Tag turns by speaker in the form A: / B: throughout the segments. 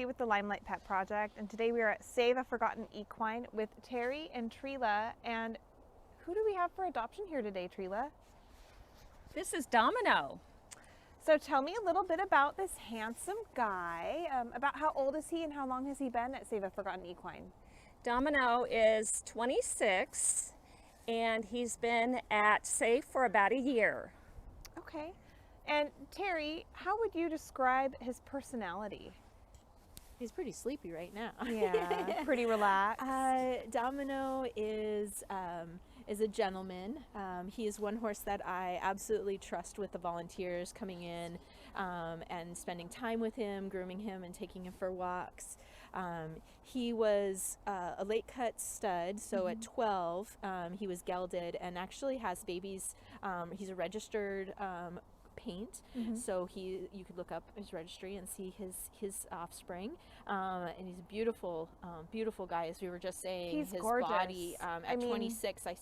A: Tracy with the Limelight Pet Project, and today we are at Save a Forgotten Equine with Terry and Trila. And who do we have for adoption here today, Trila?
B: This is Domino.
A: So tell me a little bit about this handsome guy, about how old is he and how long has he been at Save a Forgotten Equine?
B: Domino is 26 and he's been at Safe for about a year.
A: Okay. And Terry, how would you describe his personality?
C: He's pretty sleepy right now.
A: Yeah, pretty relaxed.
C: Domino is a gentleman. He is one horse that I absolutely trust with the volunteers coming in and spending time with him, grooming him, and taking him for walks. He was a late cut stud, so at 12 he was gelded and actually has babies. He's a registered paint, so you could look up his registry and see his offspring, and he's a beautiful guy, as we were just saying.
A: He's
C: his
A: gorgeous.
C: Body at 26, I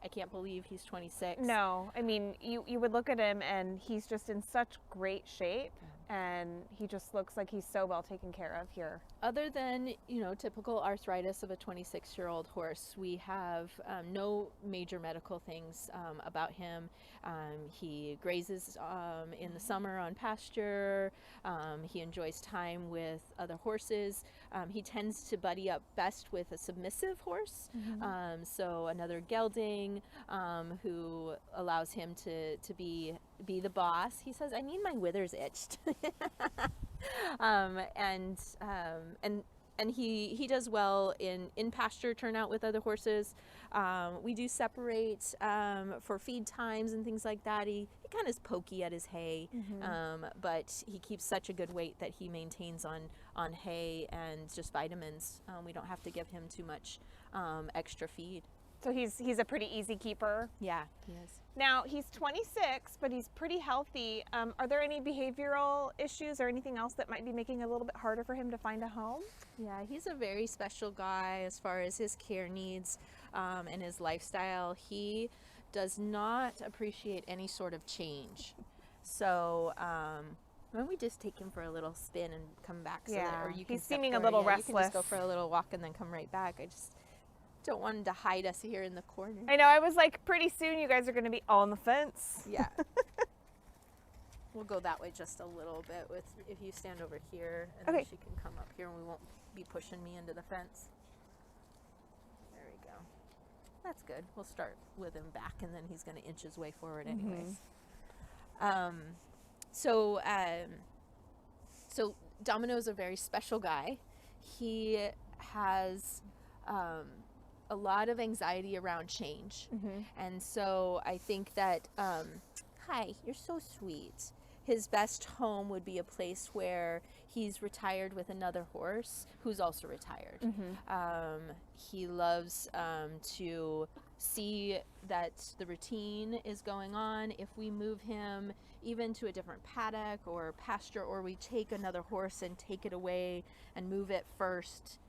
C: can't believe he's 26.
A: No, I mean, you would look at him and he's just in such great shape, and he just looks like he's so well taken care of here.
C: Other than, typical arthritis of a 26-year-old horse, we have no major medical things about him. He grazes in the summer on pasture. He enjoys time with other horses. He tends to buddy up best with a submissive horse, so another gelding who allows him to be the boss. He says, "I need my withers itched." And he does well in pasture turnout with other horses. We do separate for feed times and things like that. He kind of is pokey at his hay, but he keeps such a good weight that he maintains on hay and just vitamins. We don't have to give him too much extra feed.
A: So he's a pretty easy keeper.
C: Yeah, he is.
A: Now, he's 26, but he's pretty healthy. Are there any behavioral issues or anything else that might be making it a little bit harder for him to find a home?
C: Yeah, he's a very special guy as far as his care needs and his lifestyle. He does not appreciate any sort of change. So why don't we just take him for a little spin and come back? Or you can
A: he's seeming a little restless.
C: You can just go for a little walk and then come right back. I just don't want him to hide us here in the corner.
A: I know, I was like, pretty soon you guys are going to be on the fence.
C: Yeah. We'll go that way just a little bit if you stand over here, and then she can come up here and we won't be pushing me into the fence. There we go. That's good. We'll start with him back and then he's going to inch his way forward anyways. So Domino's a very special guy. He has a lot of anxiety around change. And so I think that, hi, you're so sweet. His best home would be a place where he's retired with another horse who's also retired. He loves to see that the routine is going on. If we move him even to a different paddock or pasture, or we take another horse and take it away and move it first,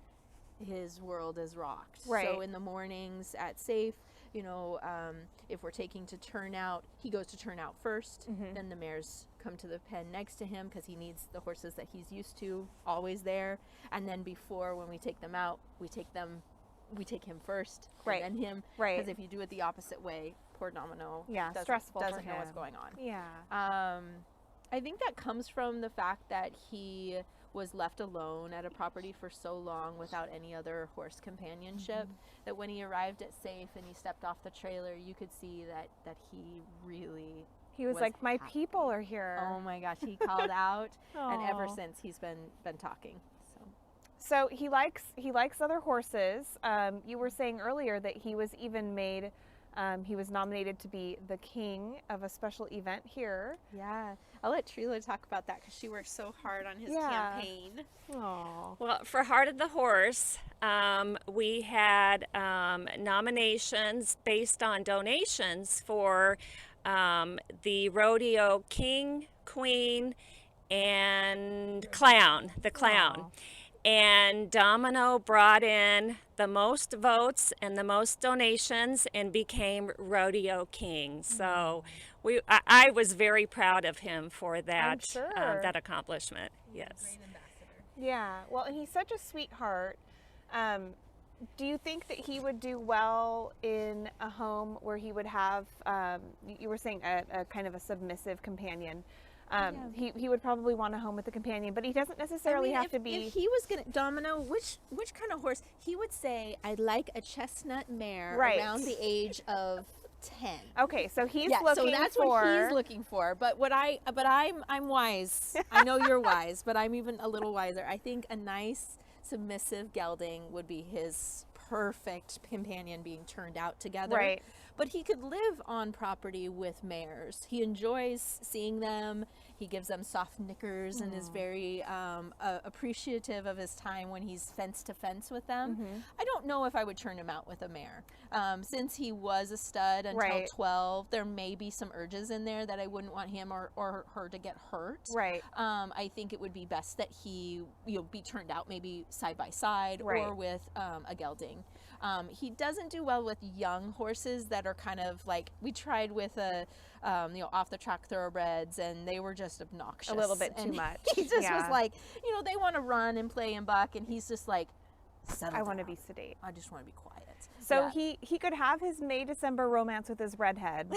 C: his world is rocked.
A: Right.
C: So in the mornings at Safe, if we're taking to turnout, he goes to turnout first. Then the mares come to the pen next to him because he needs the horses that he's used to always there. And then before, when we take them out, we take him first, and then him.
A: Right.
C: Because if you do it the opposite way, poor Domino
A: stressful
C: doesn't
A: for
C: know
A: him.
C: what's going on.
A: Yeah.
C: I think that comes from the fact that he was left alone at a property for so long without any other horse companionship, that when he arrived at Safe and he stepped off the trailer, you could see that he really
A: He was like, my
C: happy.
A: people are here.
C: Oh my gosh, he called out, and ever since he's been talking.
A: So he likes other horses. You were saying earlier that he was even made, he was nominated to be the king of a special event here.
C: Yeah, I'll let Trila talk about that because she worked so hard on his campaign.
A: Aww.
B: Well, for Heart of the Horse, we had nominations based on donations for the rodeo king, queen, and clown, the clown.
A: Aww.
B: And Domino brought in the most votes and the most donations and became rodeo king. So I was very proud of him for that,
A: I'm sure.
B: that accomplishment. Yes.
C: Great ambassador.
A: Yeah. Well, and he's such a sweetheart. Do you think that he would do well in a home where he would have, you were saying a kind of a submissive companion? He would probably want a home with a companion, but he doesn't necessarily have to be.
C: If he was gonna Domino, which kind of horse? He would say, "I'd like a chestnut mare
A: Right.
C: around the age of 10."
A: Okay, so he's
C: Yeah,
A: looking
C: so that's
A: for.
C: what he's looking for. But I'm wise. I know you're wise, but I'm even a little wiser. I think a nice submissive gelding would be his perfect companion being turned out together.
A: Right.
C: But he could live on property with mares. He enjoys seeing them. He gives them soft knickers and is very appreciative of his time when he's fence to fence with them. I don't know if I would turn him out with a mare. Since he was a stud until
A: Right.
C: 12, there may be some urges in there that I wouldn't want him or her to get hurt.
A: Right.
C: I think it would be best that he be turned out maybe side by side
A: Right.
C: or with a gelding. He doesn't do well with young horses that are kind of like, we tried with off the track thoroughbreds, and they were just obnoxious.
A: A little bit too
C: And
A: much.
C: He just
A: Yeah.
C: was like, they want to run and play and buck, and he's just like, settle
A: I want to
C: down.
A: be sedate.
C: I just want to be quiet.
A: So
C: Yeah.
A: he could have his May-December romance with his redhead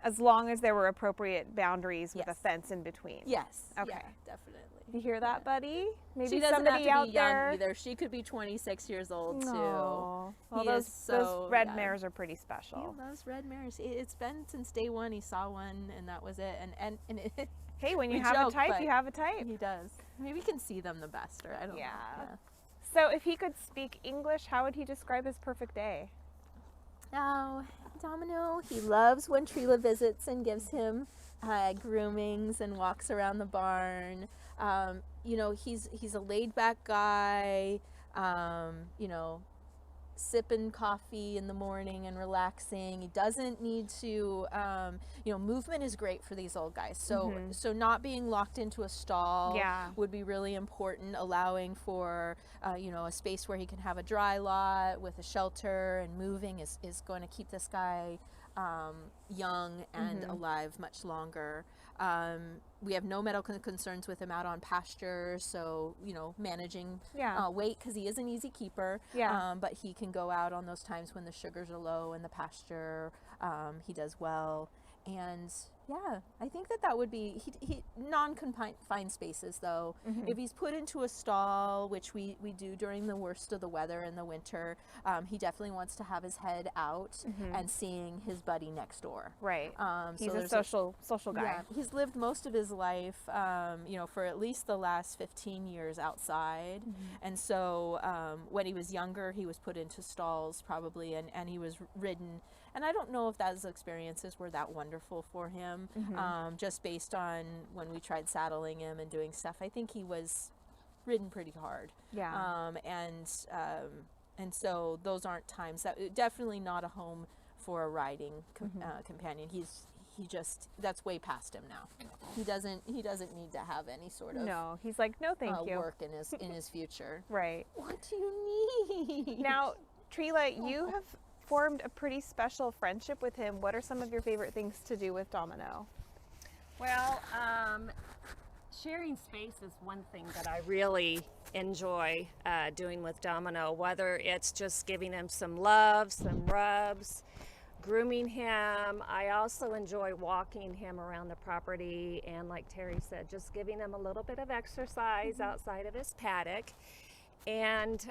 A: as long as there were appropriate boundaries with a
C: Yes.
A: fence in between.
C: Yes.
A: Okay.
C: Yeah, definitely.
A: You hear that, buddy? Maybe
C: She doesn't
A: somebody
C: have to
A: out
C: be young
A: there.
C: either. She could be 26 years old too.
A: Aw. Well,
C: He is
A: those red
C: yeah.
A: mares are pretty
C: He
A: special.
C: loves red mares. It's been since day one. He saw one, and that was it. And it,
A: Hey, when you
C: we
A: have
C: joke,
A: a type,
C: but
A: you have a type.
C: he does. Maybe we can see them the best, or I don't
A: Yeah.
C: know.
A: So if he could speak English, how would he describe his perfect day?
C: Oh, Domino, he loves when Trila visits and gives him groomings and walks around the barn. He's a laid back guy. Sipping coffee in the morning and relaxing. He doesn't need to, movement is great for these old guys. So not being locked into a stall
A: Yeah.
C: would be really important, allowing for, a space where he can have a dry lot with a shelter, and moving is going to keep this guy young and alive much longer. We have no medical concerns with him out on pasture, so managing
A: Yeah.
C: weight, because he is an easy keeper.
A: Yeah.
C: But he can go out on those times when the sugars are low in the pasture. He does well, and yeah, I think that would be he non-confined spaces though. If he's put into a stall, which we do during the worst of the weather in the winter, he definitely wants to have his head out and seeing his buddy next door.
A: Right. He's
C: so
A: a
C: there's
A: social guy.
C: Yeah, he's lived most of his life, for at least the last 15 years outside. And so when he was younger, he was put into stalls probably, and he was ridden. And I don't know if those experiences were that wonderful for him, just based on when we tried saddling him and doing stuff. I think he was ridden pretty hard.
A: Yeah.
C: And so those aren't times that, definitely not a home for a riding companion. That's way past him now. He doesn't need to have any sort of
A: No, he's like, no, thank you.
C: work in his future.
A: Right.
C: What do you need?
A: Now, Trila, you have formed a pretty special friendship with him. What are some of your favorite things to do with Domino?
B: Well, sharing space is one thing that I really enjoy doing with Domino, whether it's just giving him some love, some rubs, grooming him. I also enjoy walking him around the property, and like Terry said, just giving him a little bit of exercise outside of his paddock. And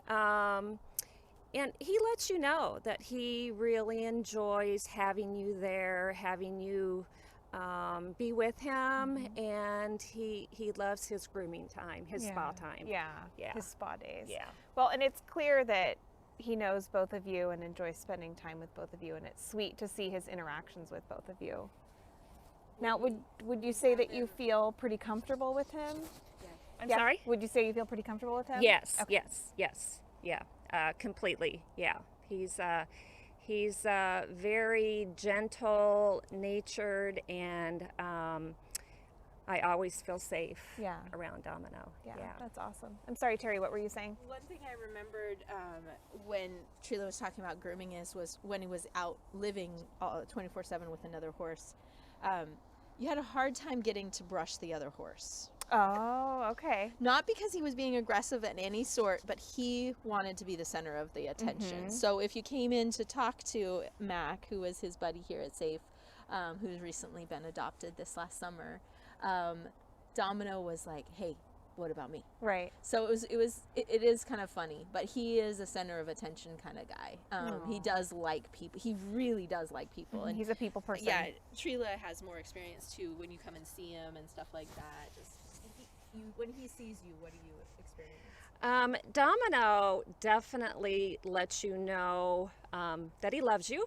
B: he lets you know that he really enjoys having you there, having you be with him, and he loves his grooming time, his spa time.
A: Yeah.
B: Yeah.
A: His spa days.
B: Yeah.
A: Well, and it's clear that he knows both of you and enjoys spending time with both of you, and it's sweet to see his interactions with both of you. Now, would you say that you feel pretty comfortable with him?
B: I'm sorry?
A: Would you say you feel pretty comfortable with him?
B: Yes,
A: Okay.
B: yes, yeah, completely, yeah. He's very gentle natured, and I always feel safe
A: Yeah.
B: around Domino.
A: Yeah, that's awesome. I'm sorry, Terry, what were you saying?
C: One thing I remembered when Trila was talking about grooming was when he was out living 24/7 with another horse. You had a hard time getting to brush the other horse.
A: Oh, okay.
C: Not because he was being aggressive at any sort, but he wanted to be the center of the attention. So if you came in to talk to Mac, who was his buddy here at Safe, who's recently been adopted this last summer, Domino was like, "Hey, what about me?"
A: Right.
C: So it is kind of funny, but he is a center of attention kind of guy. He does like people. He really does like people, and
A: He's a people person.
C: yeah, Trila has more experience too when you come and see him and stuff like that. When he sees you, what do you experience?
B: Domino definitely lets you know that he loves you.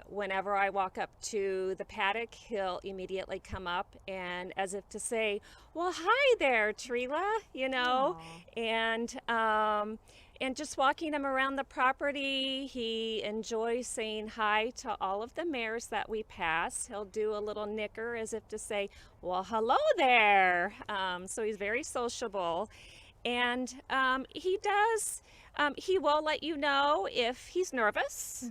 B: Whenever I walk up to the paddock, he'll immediately come up and as if to say, "Well, hi there, Trila," you know, and just walking him around the property, he enjoys saying hi to all of the mares that we pass. He'll do a little nicker as if to say, "Well, hello there." So he's very sociable. And he will let you know if he's nervous.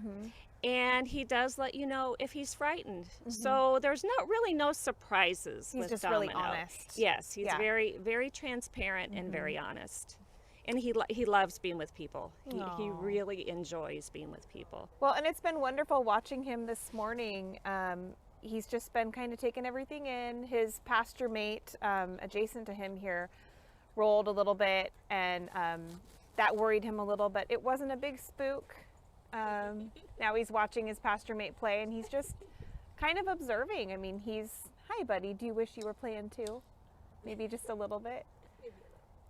B: And he does let you know if he's frightened. So there's really no surprises
A: He's
B: with
A: just
B: Domino.
A: really honest.
B: Yes, he's very, very transparent and very honest. And he loves being with people. He really enjoys being with people.
A: Well, and it's been wonderful watching him this morning. He's just been kind of taking everything in. His pasture mate, adjacent to him here, rolled a little bit, and that worried him a little, but it wasn't a big spook. Now he's watching his pasture mate play, and he's just kind of observing. I mean, hi buddy, do you wish you were playing too? Maybe just a little bit.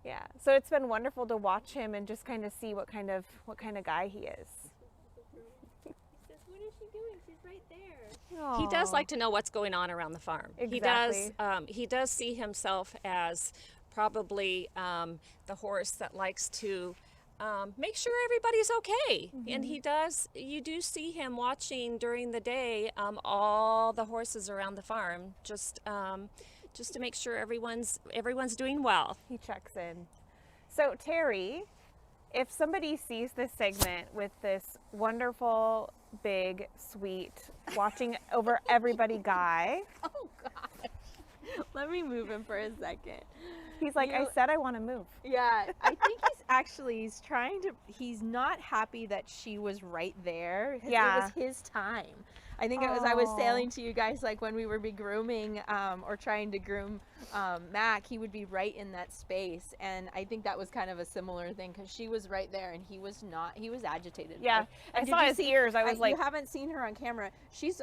A: Yeah, so it's been wonderful to watch him and just kind of see what kind of guy he is.
C: He says, "What is she doing? She's right there."
B: He does like to know what's going on around the farm.
A: Exactly.
B: He does see himself as probably the horse that likes to make sure everybody's okay. And you do see him watching during the day all the horses around the farm, just to make sure everyone's doing well.
A: He checks in. So Terry, if somebody sees this segment with this wonderful, big, sweet, watching over everybody guy,
C: Oh gosh, let me move him for a second.
A: he's like, "I said I want to move."
C: Yeah, I think he's not happy that she was right there. It was his time. I think I was saying to you guys, like when we were grooming or trying to groom Mac, he would be right in that space. And I think that was kind of a similar thing because she was right there and he was not, he was agitated.
A: Yeah, I saw his ears. I was like,
C: you haven't seen her on camera. She's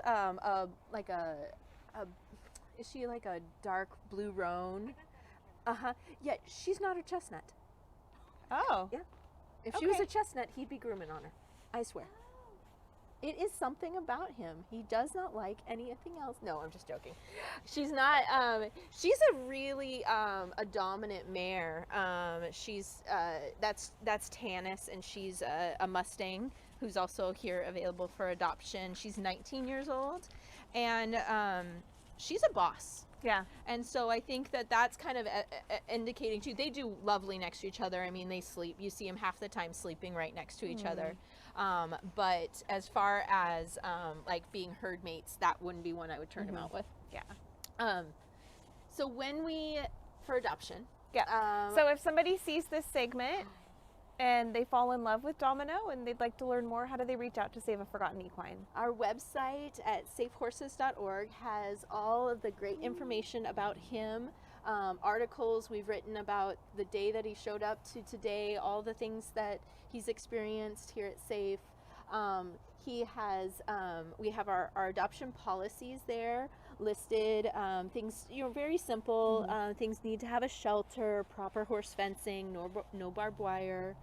C: is she like a dark blue roan? Yeah, she's not a chestnut.
A: "Oh,
C: Yeah. If she was
A: Okay.
C: a chestnut, he'd be grooming on her. I swear. It is something about him. He does not like anything else. No, I'm just joking. She's not, she's a really, a dominant mare. That's Tanis, and she's a Mustang who's also here available for adoption. She's 19 years old, and she's a boss.
A: yeah."
C: And so I think that's kind of indicating too. They do lovely next to each other. I mean, they sleep. You see them half the time sleeping right next to each other. But as far as like being herd mates, that wouldn't be one I would turn him out with.
A: Yeah.
C: So for adoption.
A: Yeah. So if somebody sees this segment and they fall in love with Domino and they'd like to learn more, how do they reach out to Save a Forgotten Equine?
C: Our website at safehorses.org has all of the great information about him, articles we've written about the day that he showed up to today, all the things that he's experienced here at Safe. He has, we have our adoption policies there listed, things, very simple, things need to have a shelter, proper horse fencing, no barbed wire.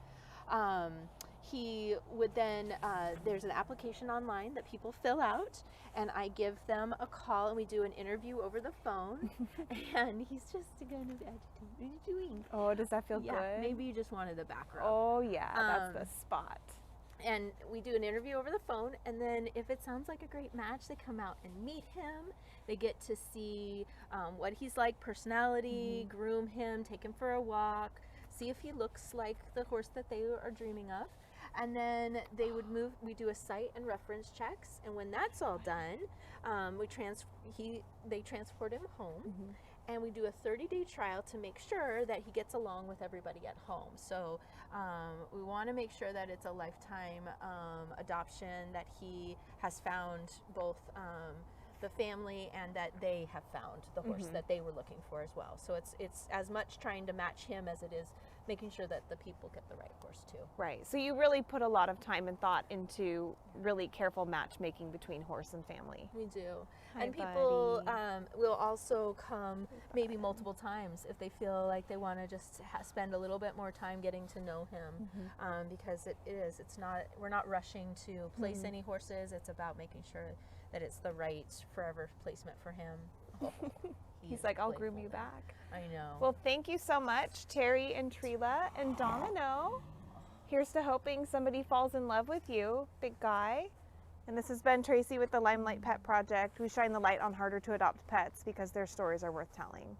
C: He would then, there's an application online that people fill out, and I give them a call and we do an interview over the phone. And he's just going to be agitated. What are you doing?
A: Oh, does that feel
C: Yeah,
A: good?
C: maybe you just wanted the back rub.
A: Oh, yeah, that's the spot.
C: And we do an interview over the phone, and then if it sounds like a great match, they come out and meet him. They get to see what he's like, personality, groom him, take him for a walk, see if he looks like the horse that they are dreaming of. And then they would we do a site and reference checks, and when that's all done, they transport him home. and we do a 30-day trial to make sure that he gets along with everybody at home. So we want to make sure that it's a lifetime adoption, that he has found both the family and that they have found the horse that they were looking for as well. So it's as much trying to match him as it is making sure that the people get the right horse too.
A: Right. So you really put a lot of time and thought into really careful matchmaking between horse and family.
C: We do.
A: Hi,
C: And people
A: buddy.
C: will also come maybe multiple times if they feel like they want to just spend a little bit more time getting to know him, because it's not, we're not rushing to place any horses. It's about making sure that it's the right forever placement for him. Oh,
A: He's like, I'll groom you back.
C: I know.
A: Well, thank you so much, Terry and Trila and Domino. Here's to hoping somebody falls in love with you, big guy. And this has been Tracy with the Limelight Pet Project. We shine the light on harder to adopt pets because their stories are worth telling.